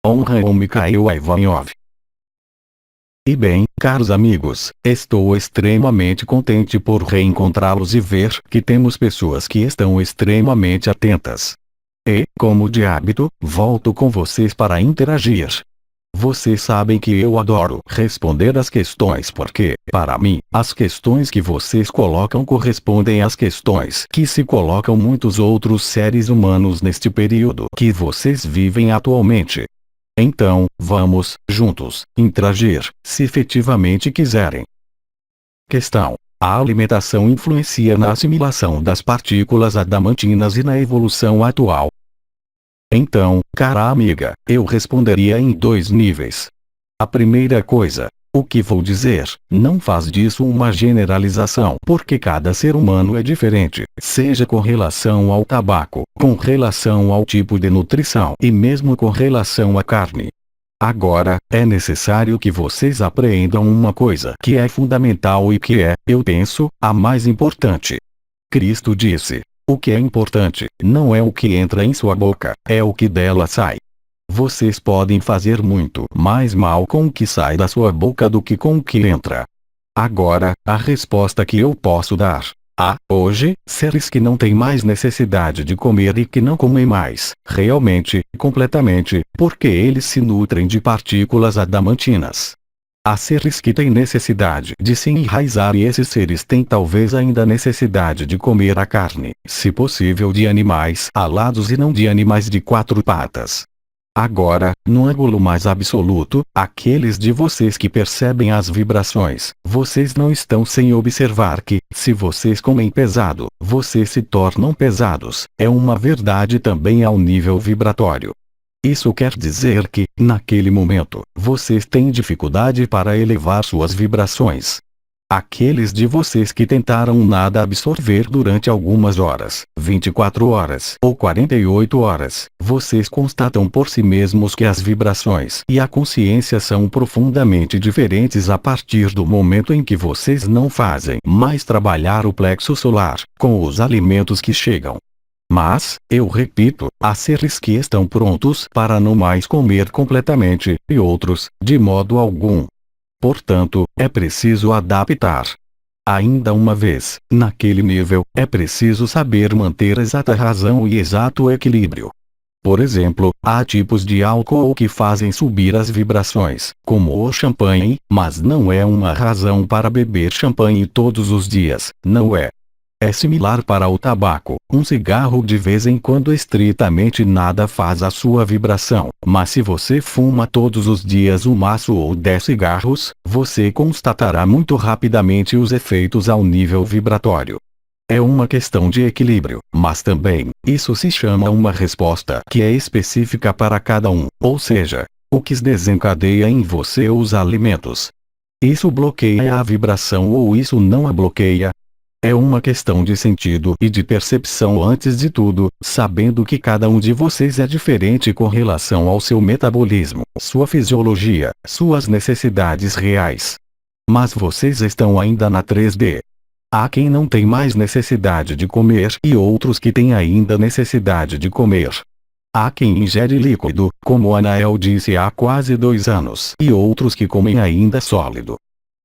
Honra ao Mikhail Ivanov. E bem, caros amigos, estou extremamente contente por reencontrá-los e ver que temos pessoas que estão extremamente atentas. E, como de hábito, volto com vocês para interagir. Vocês sabem que eu adoro responder as questões porque, para mim, as questões que vocês colocam correspondem às questões que se colocam muitos outros seres humanos neste período que vocês vivem atualmente. Então, vamos, juntos, interagir, se efetivamente quiserem. Questão: a alimentação influencia na assimilação das partículas adamantinas e na evolução atual? Então, cara amiga, eu responderia em 2 níveis. A primeira coisa, o que vou dizer, não faz disso uma generalização porque cada ser humano é diferente, seja com relação ao tabaco, com relação ao tipo de nutrição e mesmo com relação à carne. Agora, é necessário que vocês apreendam uma coisa que é fundamental e que é, eu penso, a mais importante. Cristo disse: o que é importante, não é o que entra em sua boca, é o que dela sai. Vocês podem fazer muito mais mal com o que sai da sua boca do que com o que entra. Agora, a resposta que eu posso dar. Hoje, seres que não têm mais necessidade de comer e que não comem mais, realmente, completamente, porque eles se nutrem de partículas adamantinas. Há seres que têm necessidade de se enraizar e esses seres têm talvez ainda necessidade de comer a carne, se possível de animais alados e não de animais de 4 patas. Agora, no ângulo mais absoluto, aqueles de vocês que percebem as vibrações, vocês não estão sem observar que, se vocês comem pesado, vocês se tornam pesados, é uma verdade também ao nível vibratório. Isso quer dizer que, naquele momento, vocês têm dificuldade para elevar suas vibrações. Aqueles de vocês que tentaram nada absorver durante algumas horas, 24 horas ou 48 horas, vocês constatam por si mesmos que as vibrações e a consciência são profundamente diferentes a partir do momento em que vocês não fazem mais trabalhar o plexo solar, com os alimentos que chegam. Mas, eu repito, há seres que estão prontos para não mais comer completamente, e outros, de modo algum. Portanto, é preciso adaptar. Ainda uma vez, naquele nível, é preciso saber manter a exata razão e exato equilíbrio. Por exemplo, há tipos de álcool que fazem subir as vibrações, como o champanhe, mas não é uma razão para beber champanhe todos os dias, não é? É similar para o tabaco, um cigarro de vez em quando estritamente nada faz a sua vibração, mas se você fuma todos os dias um maço ou 10 cigarros, você constatará muito rapidamente os efeitos ao nível vibratório. É uma questão de equilíbrio, mas também, isso se chama uma resposta que é específica para cada um, ou seja, o que desencadeia em você os alimentos. Isso bloqueia a vibração ou isso não a bloqueia? É uma questão de sentido e de percepção antes de tudo, sabendo que cada um de vocês é diferente com relação ao seu metabolismo, sua fisiologia, suas necessidades reais. Mas vocês estão ainda na 3D. Há quem não tem mais necessidade de comer e outros que têm ainda necessidade de comer. Há quem ingere líquido, como Anael disse há quase 2 anos, e outros que comem ainda sólido.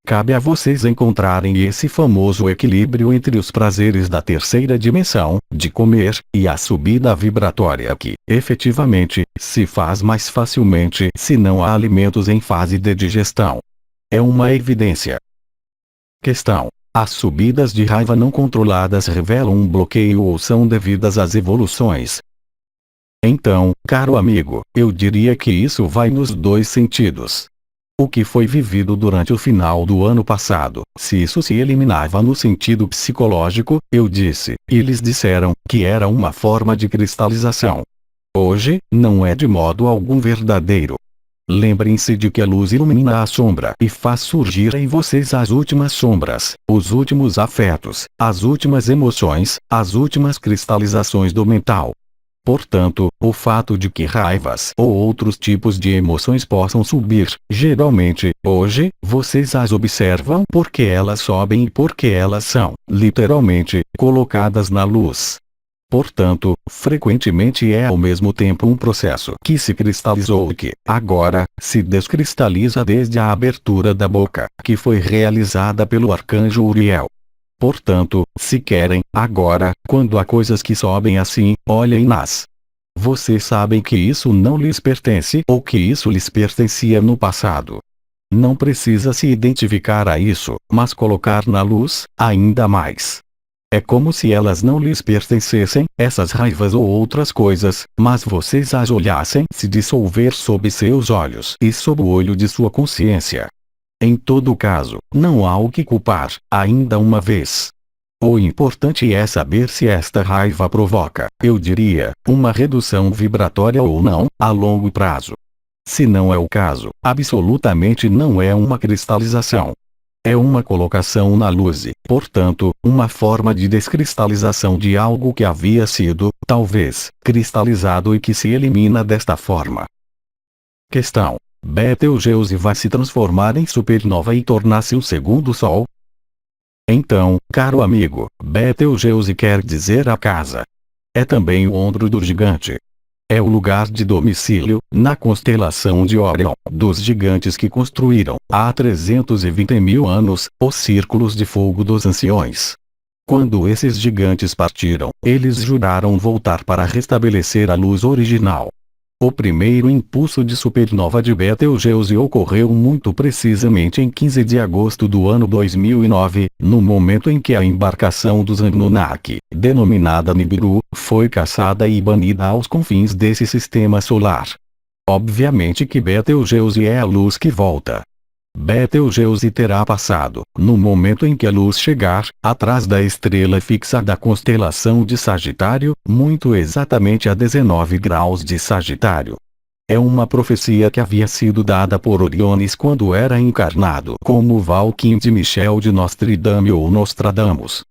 Cabe a vocês encontrarem esse famoso equilíbrio entre os prazeres da terceira dimensão, de comer, e a subida vibratória que, efetivamente, se faz mais facilmente se não há alimentos em fase de digestão. É uma evidência. Questão: as subidas de raiva não controladas revelam um bloqueio ou são devidas às evoluções? Então, caro amigo, eu diria que isso vai nos 2 sentidos. O que foi vivido durante o final do ano passado, se isso se eliminava no sentido psicológico, eu disse, e eles disseram, que era uma forma de cristalização. Hoje, não é de modo algum verdadeiro. Lembrem-se de que a luz ilumina a sombra e faz surgir em vocês as últimas sombras, os últimos afetos, as últimas emoções, as últimas cristalizações do mental. Portanto, o fato de que raivas ou outros tipos de emoções possam subir, geralmente, hoje, vocês as observam porque elas sobem e porque elas são, literalmente, colocadas na luz. Portanto, frequentemente é ao mesmo tempo um processo que se cristalizou e que, agora, se descristaliza desde a abertura da boca, que foi realizada pelo arcanjo Uriel. Portanto, se querem, agora, quando há coisas que sobem assim, olhem-nas. Vocês sabem que isso não lhes pertence ou que isso lhes pertencia no passado. Não precisa se identificar a isso, mas colocar na luz, ainda mais. É como se elas não lhes pertencessem, essas raivas ou outras coisas, mas vocês as olhassem se dissolver sob seus olhos e sob o olho de sua consciência. Em todo caso, não há o que culpar, ainda uma vez. O importante é saber se esta raiva provoca, eu diria, uma redução vibratória ou não, a longo prazo. Se não é o caso, absolutamente não é uma cristalização. É uma colocação na luz e, portanto, uma forma de descristalização de algo que havia sido, talvez, cristalizado e que se elimina desta forma. Questão: Betelgeuse vai se transformar em supernova e tornar-se um segundo Sol? Então, caro amigo, Betelgeuse quer dizer a casa. É também o ondro do gigante. É o lugar de domicílio, na constelação de Órion, dos gigantes que construíram, há 320.000 anos, os círculos de fogo dos anciões. Quando esses gigantes partiram, eles juraram voltar para restabelecer a luz original. O primeiro impulso de supernova de Betelgeuse ocorreu muito precisamente em 15 de agosto do ano 2009, no momento em que a embarcação dos Anunnaki, denominada Nibiru, foi caçada e banida aos confins desse sistema solar. Obviamente que Betelgeuse é a luz que volta. Betelgeuse terá passado, no momento em que a luz chegar, atrás da estrela fixa da constelação de Sagitário, muito exatamente a 19 graus de Sagitário. É uma profecia que havia sido dada por Oriones quando era encarnado como Valquim de Michel de Nostridame ou Nostradamus.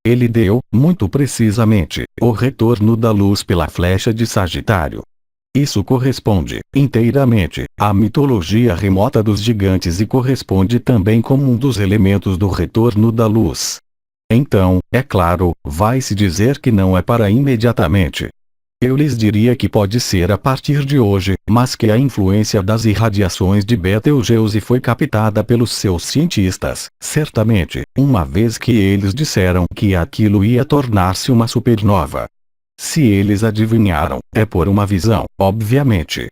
Ele deu, muito precisamente, o retorno da luz pela flecha de Sagitário. Isso corresponde, inteiramente, à mitologia remota dos gigantes e corresponde também como um dos elementos do retorno da luz. Então, é claro, vai-se dizer que não é para imediatamente. Eu lhes diria que pode ser a partir de hoje, mas que a influência das irradiações de Betelgeuse foi captada pelos seus cientistas, certamente, uma vez que eles disseram que aquilo ia tornar-se uma supernova. Se eles adivinharam, é por uma visão, obviamente.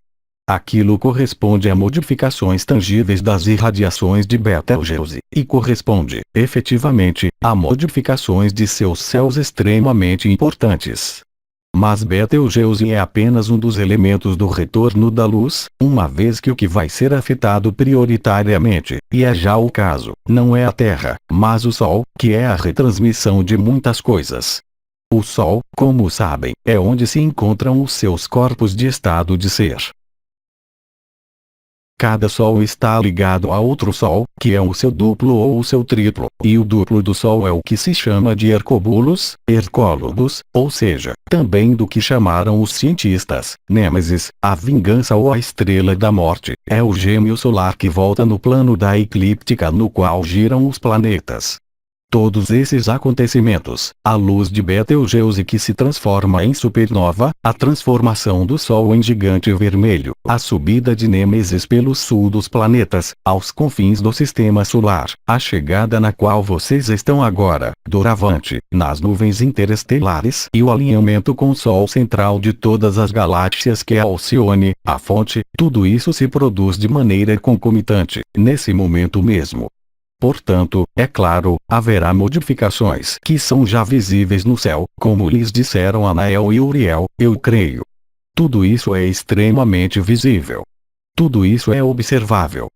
Aquilo corresponde a modificações tangíveis das irradiações de Betelgeuse, e corresponde, efetivamente, a modificações de seus céus extremamente importantes. Mas Betelgeuse é apenas um dos elementos do retorno da luz, uma vez que o que vai ser afetado prioritariamente, e é já o caso, não é a Terra, mas o Sol, que é a retransmissão de muitas coisas. O Sol, como sabem, é onde se encontram os seus corpos de estado de ser. Cada Sol está ligado a outro Sol, que é o seu duplo ou o seu triplo, e o duplo do Sol é o que se chama de Hercóbulos, Hercólogos, ou seja, também do que chamaram os cientistas, Nêmesis, a vingança ou a estrela da morte, é o gêmeo solar que volta no plano da eclíptica no qual giram os planetas. Todos esses acontecimentos, a luz de Betelgeuse que se transforma em supernova, a transformação do Sol em gigante vermelho, a subida de Nêmesis pelo sul dos planetas, aos confins do sistema solar, a chegada na qual vocês estão agora, doravante, nas nuvens interestelares e o alinhamento com o Sol central de todas as galáxias que é Alcione, a fonte, tudo isso se produz de maneira concomitante, nesse momento mesmo. Portanto, é claro, haverá modificações que são já visíveis no céu, como lhes disseram Anael e Uriel, eu creio. Tudo isso é extremamente visível. Tudo isso é observável.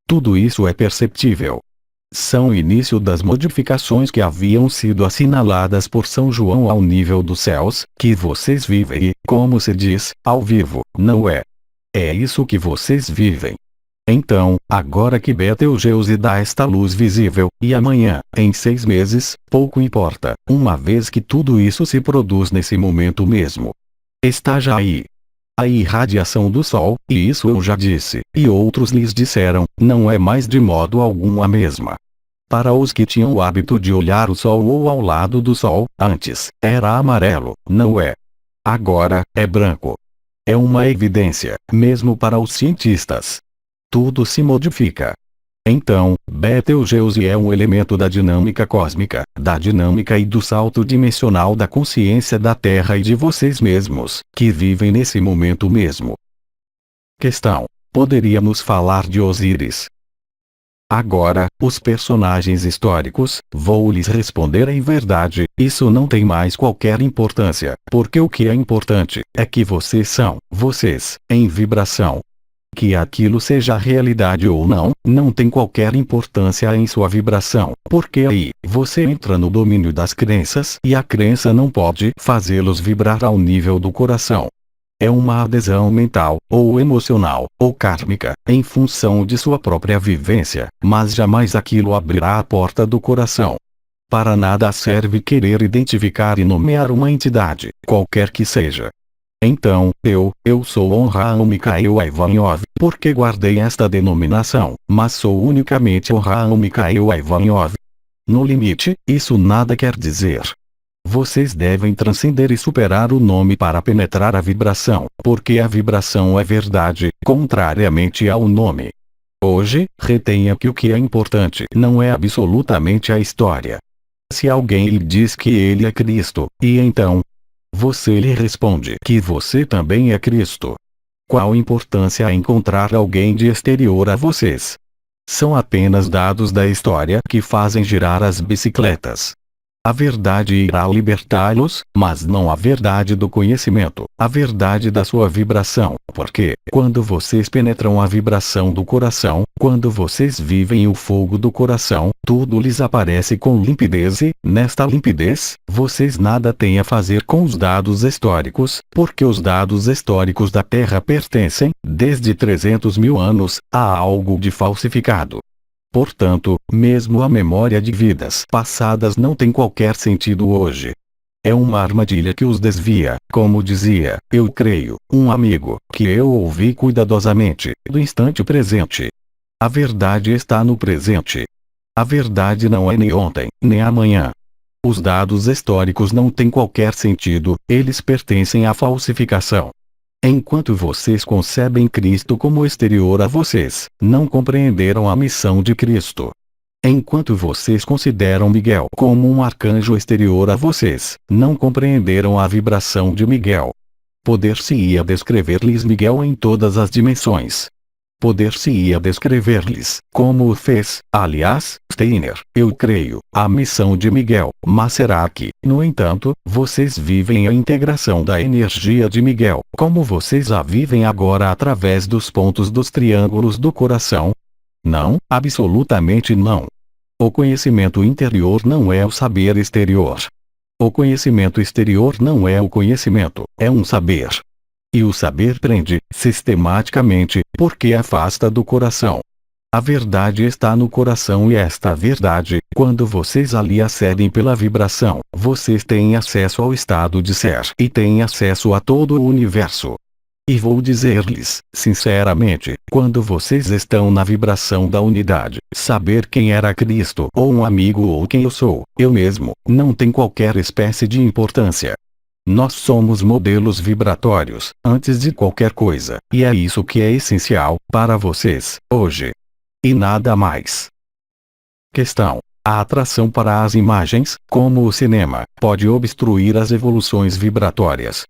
Tudo isso é perceptível. São o início das modificações que haviam sido assinaladas por São João ao nível dos céus, que vocês vivem e, como se diz, ao vivo, não é? É isso que vocês vivem. Então, agora que Betelgeuse dá esta luz visível, e amanhã, em 6 meses, pouco importa, uma vez que tudo isso se produz nesse momento mesmo. Está já aí. A irradiação do Sol, e isso eu já disse, e outros lhes disseram, não é mais de modo algum a mesma. Para os que tinham o hábito de olhar o Sol ou ao lado do Sol, antes, era amarelo, não é. Agora, é branco. É uma evidência, mesmo para os cientistas. Tudo se modifica. Então, Betelgeuse é um elemento da dinâmica cósmica, da dinâmica e do salto dimensional da consciência da Terra e de vocês mesmos, que vivem nesse momento mesmo. Questão: poderíamos falar de Osíris? Agora, os personagens históricos, vou lhes responder em verdade, isso não tem mais qualquer importância, porque o que é importante, é que vocês são, vocês, em vibração. Que aquilo seja realidade ou não, não tem qualquer importância em sua vibração, porque aí, você entra no domínio das crenças e a crença não pode fazê-los vibrar ao nível do coração. É uma adesão mental, ou emocional, ou kármica, em função de sua própria vivência, mas jamais aquilo abrirá a porta do coração. Para nada serve querer identificar e nomear uma entidade, qualquer que seja. Então, eu sou Onraam Mikhail Ivanov, porque guardei esta denominação, mas sou unicamente Onraam Mikhail Ivanov. No limite, isso nada quer dizer. Vocês devem transcender e superar o nome para penetrar a vibração, porque a vibração é verdade, contrariamente ao nome. Hoje, retenha que o que é importante não é absolutamente a história. Se alguém lhe diz que ele é Cristo, e então você lhe responde que você também é Cristo. Qual importância encontrar alguém de exterior a vocês? São apenas dados da história que fazem girar as bicicletas. A verdade irá libertá-los, mas não a verdade do conhecimento, a verdade da sua vibração, porque, quando vocês penetram a vibração do coração, quando vocês vivem o fogo do coração, tudo lhes aparece com limpidez e, nesta limpidez, vocês nada têm a fazer com os dados históricos, porque os dados históricos da Terra pertencem, desde 300 mil anos, a algo de falsificado. Portanto, mesmo a memória de vidas passadas não tem qualquer sentido hoje. É uma armadilha que os desvia, como dizia, eu creio, um amigo, que eu ouvi cuidadosamente, do instante presente. A verdade está no presente. A verdade não é nem ontem, nem amanhã. Os dados históricos não têm qualquer sentido, eles pertencem à falsificação. Enquanto vocês concebem Cristo como exterior a vocês, não compreenderam a missão de Cristo. Enquanto vocês consideram Miguel como um arcanjo exterior a vocês, não compreenderam a vibração de Miguel. Poder-se-ia descrever-lhes Miguel em todas as dimensões. Poder-se-ia descrever-lhes, como o fez, aliás, Steiner, eu creio, a missão de Miguel, mas será que, no entanto, vocês vivem a integração da energia de Miguel, como vocês a vivem agora através dos pontos dos triângulos do coração? Não, absolutamente não. O conhecimento interior não é o saber exterior. O conhecimento exterior não é o conhecimento, é um saber. E o saber prende, sistematicamente, porque afasta do coração. A verdade está no coração e esta verdade, quando vocês ali acedem pela vibração, vocês têm acesso ao estado de ser e têm acesso a todo o universo. E vou dizer-lhes, sinceramente, quando vocês estão na vibração da unidade, saber quem era Cristo ou um amigo ou quem eu sou, eu mesmo, não tem qualquer espécie de importância. Nós somos modelos vibratórios, antes de qualquer coisa, e é isso que é essencial, para vocês, hoje. E nada mais. Questão: a atração para as imagens, como o cinema, pode obstruir as evoluções vibratórias.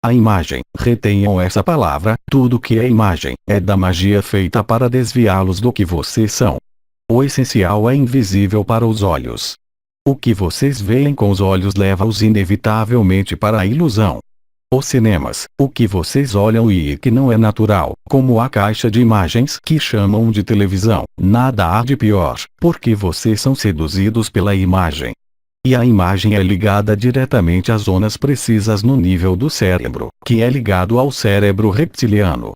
A imagem, retenham essa palavra, tudo que é imagem, é da magia feita para desviá-los do que vocês são. O essencial é invisível para os olhos. O que vocês veem com os olhos leva-os inevitavelmente para a ilusão. Os cinemas, o que vocês olham e que não é natural, como a caixa de imagens que chamam de televisão, nada há de pior, porque vocês são seduzidos pela imagem. E a imagem é ligada diretamente às zonas precisas no nível do cérebro, que é ligado ao cérebro reptiliano.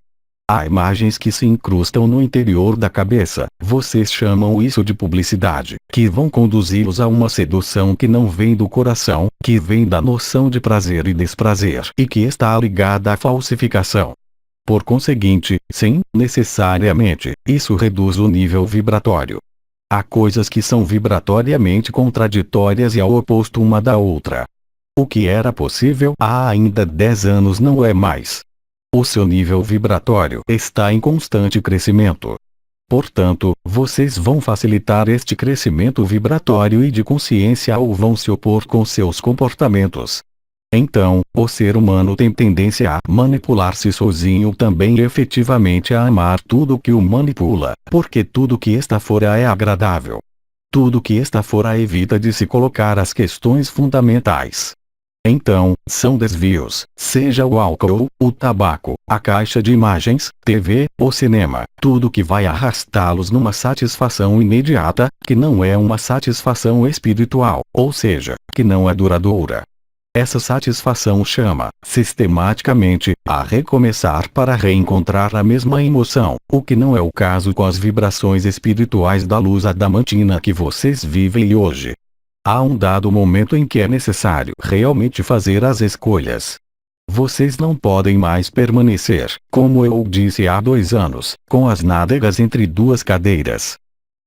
Há imagens que se incrustam no interior da cabeça, vocês chamam isso de publicidade, que vão conduzi-los a uma sedução que não vem do coração, que vem da noção de prazer e desprazer e que está ligada à falsificação. Por conseguinte, sim, necessariamente, isso reduz o nível vibratório. Há coisas que são vibratoriamente contraditórias e ao oposto uma da outra. O que era possível há ainda 10 anos não é mais. O seu nível vibratório está em constante crescimento. Portanto, vocês vão facilitar este crescimento vibratório e de consciência ou vão se opor com seus comportamentos. Então, o ser humano tem tendência a manipular-se sozinho também e efetivamente a amar tudo que o manipula, porque tudo que está fora é agradável. Tudo que está fora evita de se colocar as questões fundamentais. Então, são desvios, seja o álcool, o tabaco, a caixa de imagens, TV, o cinema, tudo que vai arrastá-los numa satisfação imediata, que não é uma satisfação espiritual, ou seja, que não é duradoura. Essa satisfação chama, sistematicamente, a recomeçar para reencontrar a mesma emoção, o que não é o caso com as vibrações espirituais da luz adamantina que vocês vivem hoje. Há um dado momento em que é necessário realmente fazer as escolhas. Vocês não podem mais permanecer, como eu disse há 2 anos, com as nádegas entre duas cadeiras.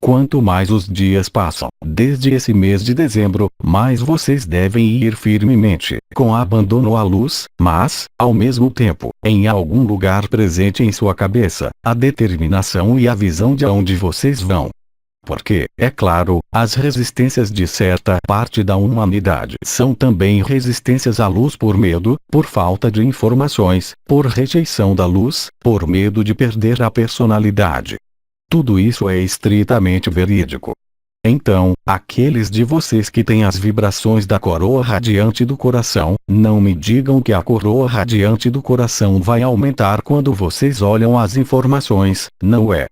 Quanto mais os dias passam, desde esse mês de dezembro, mais vocês devem ir firmemente, com abandono à luz, mas, ao mesmo tempo, em algum lugar presente em sua cabeça, a determinação e a visão de onde vocês vão. Porque, é claro, as resistências de certa parte da humanidade são também resistências à luz por medo, por falta de informações, por rejeição da luz, por medo de perder a personalidade. Tudo isso é estritamente verídico. Então, aqueles de vocês que têm as vibrações da coroa radiante do coração, não me digam que a coroa radiante do coração vai aumentar quando vocês olham as informações, não é?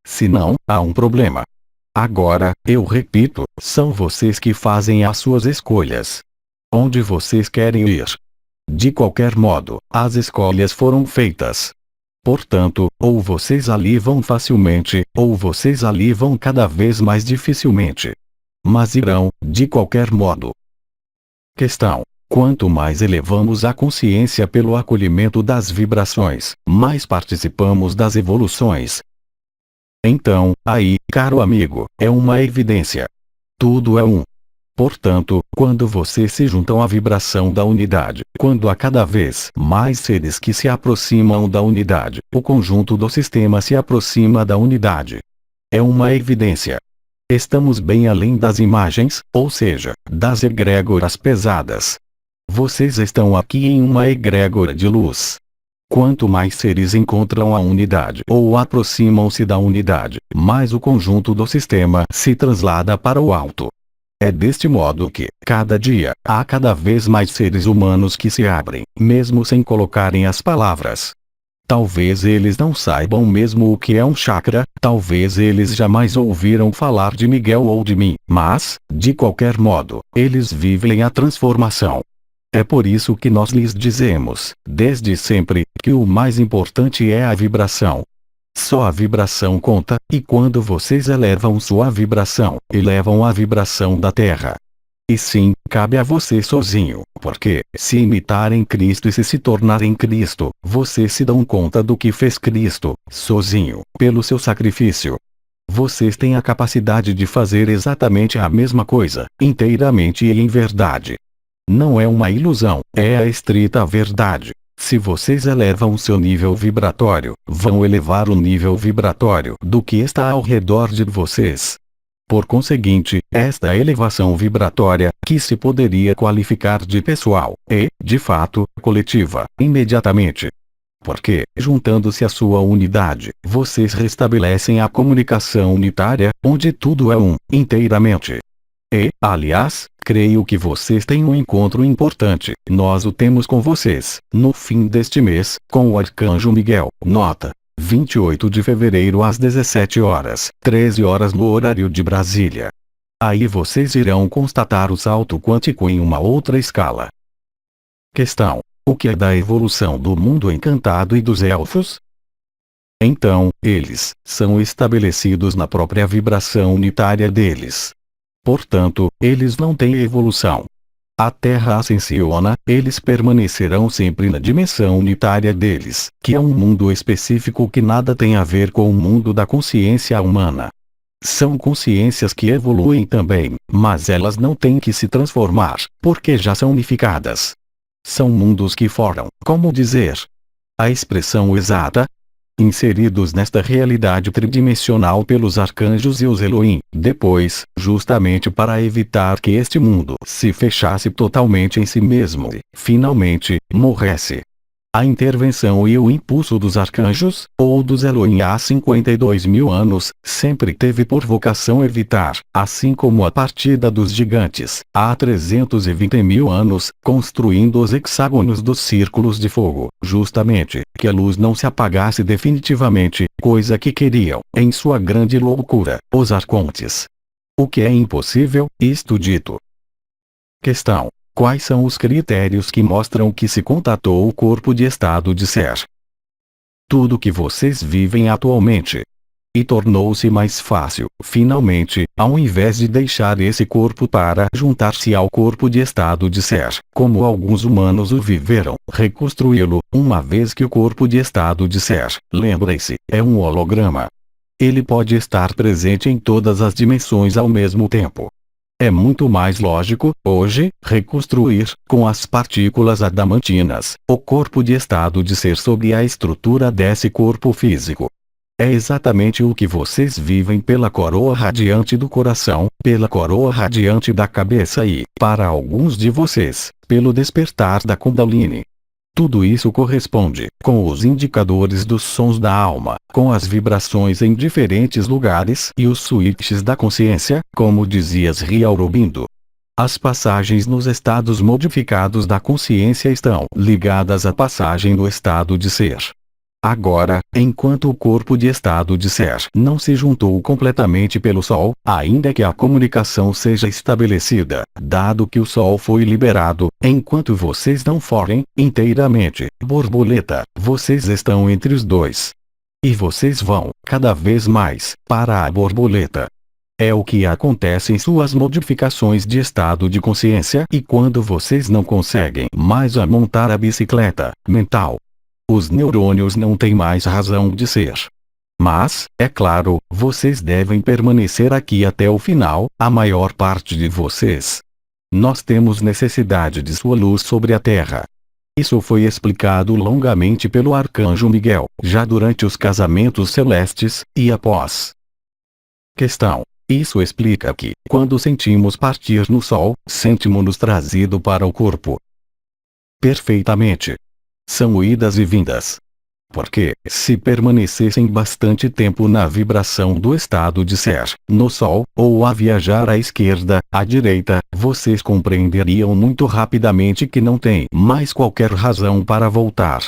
Senão, há um problema. Agora, eu repito, são vocês que fazem as suas escolhas. Onde vocês querem ir? De qualquer modo, as escolhas foram feitas. Portanto, ou vocês ali vão facilmente, ou vocês ali vão cada vez mais dificilmente. Mas irão, de qualquer modo. Questão: quanto mais elevamos a consciência pelo acolhimento das vibrações, mais participamos das evoluções. Então, aí, caro amigo, é uma evidência. Tudo é um. Portanto, quando vocês se juntam à vibração da unidade, quando há cada vez mais seres que se aproximam da unidade, o conjunto do sistema se aproxima da unidade. É uma evidência. Estamos bem além das imagens, ou seja, das egrégoras pesadas. Vocês estão aqui em uma egrégora de luz. Quanto mais seres encontram a unidade ou aproximam-se da unidade, mais o conjunto do sistema se translada para o alto. É deste modo que, cada dia, há cada vez mais seres humanos que se abrem, mesmo sem colocarem as palavras. Talvez eles não saibam mesmo o que é um chakra, talvez eles jamais ouviram falar de Miguel ou de mim, mas, de qualquer modo, eles vivem a transformação. É por isso que nós lhes dizemos, desde sempre, que o mais importante é a vibração. Só a vibração conta, e quando vocês elevam sua vibração, elevam a vibração da Terra. E sim, cabe a você sozinho, porque, se imitarem Cristo e se tornarem Cristo, vocês se dão conta do que fez Cristo, sozinho, pelo seu sacrifício. Vocês têm a capacidade de fazer exatamente a mesma coisa, inteiramente e em verdade. Não é uma ilusão, é a estrita verdade. Se vocês elevam seu nível vibratório, vão elevar o nível vibratório do que está ao redor de vocês. Por conseguinte, esta elevação vibratória, que se poderia qualificar de pessoal, é, de fato, coletiva, imediatamente. Porque, juntando-se à sua unidade, vocês restabelecem a comunicação unitária, onde tudo é um, inteiramente. E, aliás, creio que vocês têm um encontro importante, nós o temos com vocês, no fim deste mês, com o Arcanjo Miguel. Nota: 28 de fevereiro às 17h13 no horário de Brasília. Aí vocês irão constatar o salto quântico em uma outra escala. Questão: o que é da evolução do mundo encantado e dos elfos? Então, eles são estabelecidos na própria vibração unitária deles. Portanto, eles não têm evolução. A Terra ascensiona, eles permanecerão sempre na dimensão unitária deles, que é um mundo específico que nada tem a ver com o mundo da consciência humana. São consciências que evoluem também, mas elas não têm que se transformar, porque já são unificadas. São mundos que foram, como dizer, a expressão exata, inseridos nesta realidade tridimensional pelos arcanjos e os Elohim, depois, justamente para evitar que este mundo se fechasse totalmente em si mesmo e, finalmente, morresse. A intervenção e o impulso dos arcanjos, ou dos Elohim há 52 mil anos, sempre teve por vocação evitar, assim como a partida dos gigantes, há 320 mil anos, construindo os hexágonos dos círculos de fogo, justamente, que a luz não se apagasse definitivamente, coisa que queriam, em sua grande loucura, os arcontes. O que é impossível, isto dito. Questão. Quais são os critérios que mostram que se contatou o corpo de estado de ser? Tudo que vocês vivem atualmente. E tornou-se mais fácil, finalmente, ao invés de deixar esse corpo para juntar-se ao corpo de estado de ser, como alguns humanos o viveram, reconstruí-lo, uma vez que o corpo de estado de ser, lembre-se, é um holograma. Ele pode estar presente em todas as dimensões ao mesmo tempo. É muito mais lógico, hoje, reconstruir, com as partículas adamantinas, o corpo de estado de ser sob a estrutura desse corpo físico. É exatamente o que vocês vivem pela coroa radiante do coração, pela coroa radiante da cabeça e, para alguns de vocês, pelo despertar da Kundalini. Tudo isso corresponde, com os indicadores dos sons da alma, com as vibrações em diferentes lugares e os switches da consciência, como dizia Sri Aurobindo. As passagens nos estados modificados da consciência estão ligadas à passagem do estado de ser. Agora, enquanto o corpo de estado de ser não se juntou completamente pelo Sol, ainda que a comunicação seja estabelecida, dado que o Sol foi liberado, enquanto vocês não forem, inteiramente, borboleta, vocês estão entre os dois. E vocês vão, cada vez mais, para a borboleta. É o que acontece em suas modificações de estado de consciência e quando vocês não conseguem mais a montar a bicicleta mental. Os neurônios não têm mais razão de ser. Mas, é claro, vocês devem permanecer aqui até o final, a maior parte de vocês. Nós temos necessidade de sua luz sobre a Terra. Isso foi explicado longamente pelo Arcanjo Miguel, já durante os casamentos celestes, e após. Questão. Isso explica que, quando sentimos partir no Sol, sentimos-nos trazido para o corpo. Perfeitamente. São idas e vindas. Porque, se permanecessem bastante tempo na vibração do estado de ser, no Sol, ou a viajar à esquerda, à direita, vocês compreenderiam muito rapidamente que não tem mais qualquer razão para voltar.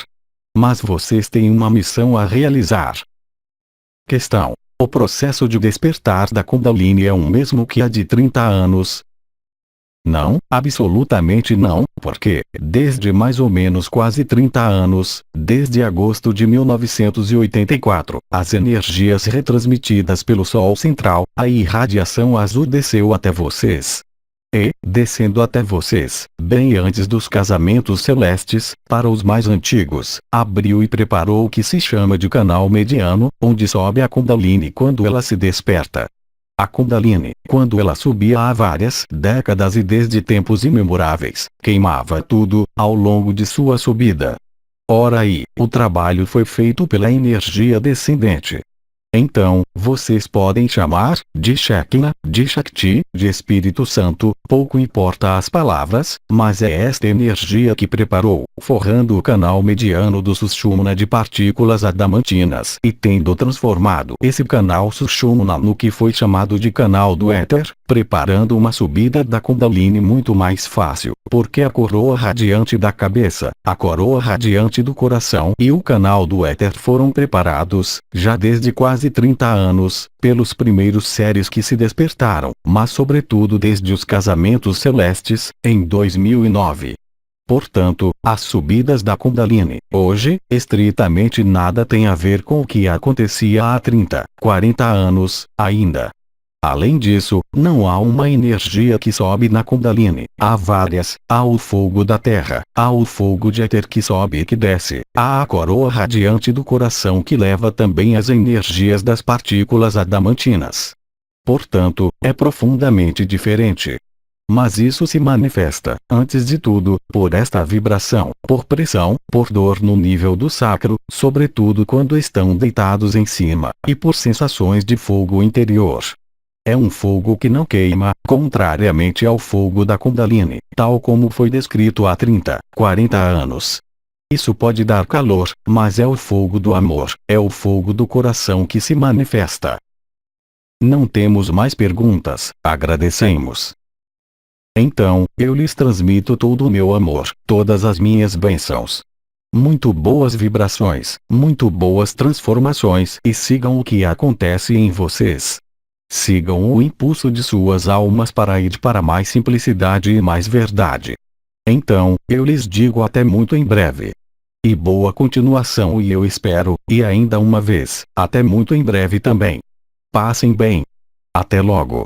Mas vocês têm uma missão a realizar. Questão. O processo de despertar da Kundalini é o mesmo que a de 30 anos? Não, absolutamente não, porque, desde mais ou menos quase 30 anos, desde agosto de 1984, as energias retransmitidas pelo Sol Central, a irradiação azul desceu até vocês. E, descendo até vocês, bem antes dos casamentos celestes, para os mais antigos, abriu e preparou o que se chama de canal mediano, onde sobe a Kundalini quando ela se desperta. A Kundalini, quando ela subia há várias décadas e desde tempos imemoráveis, queimava tudo, ao longo de sua subida. Ora aí, o trabalho foi feito pela energia descendente. Então, vocês podem chamar, de Shekinah, de Shakti, de Espírito Santo, pouco importa as palavras, mas é esta energia que preparou, forrando o canal mediano do Sushumna de partículas adamantinas e tendo transformado esse canal Sushumna no que foi chamado de canal do éter, preparando uma subida da Kundalini muito mais fácil, porque a coroa radiante da cabeça, a coroa radiante do coração e o canal do éter foram preparados, já desde quase 30 anos, pelos primeiros seres que se despertaram, mas sobretudo desde os casamentos celestes, em 2009. Portanto, as subidas da Kundalini, hoje, estritamente nada tem a ver com o que acontecia há 30, 40 anos, ainda. Além disso, não há uma energia que sobe na Kundalini, há várias, há o fogo da terra, há o fogo de éter que sobe e que desce, há a coroa radiante do coração que leva também as energias das partículas adamantinas. Portanto, é profundamente diferente. Mas isso se manifesta, antes de tudo, por esta vibração, por pressão, por dor no nível do sacro, sobretudo quando estão deitados em cima, e por sensações de fogo interior. É um fogo que não queima, contrariamente ao fogo da Kundalini, tal como foi descrito há 30, 40 anos. Isso pode dar calor, mas é o fogo do amor, é o fogo do coração que se manifesta. Não temos mais perguntas, agradecemos. Então, eu lhes transmito todo o meu amor, todas as minhas bênçãos. Muito boas vibrações, muito boas transformações e sigam o que acontece em vocês. Sigam o impulso de suas almas para ir para mais simplicidade e mais verdade. Então, eu lhes digo até muito em breve. E boa continuação e eu espero, e ainda uma vez, até muito em breve também. Passem bem. Até logo.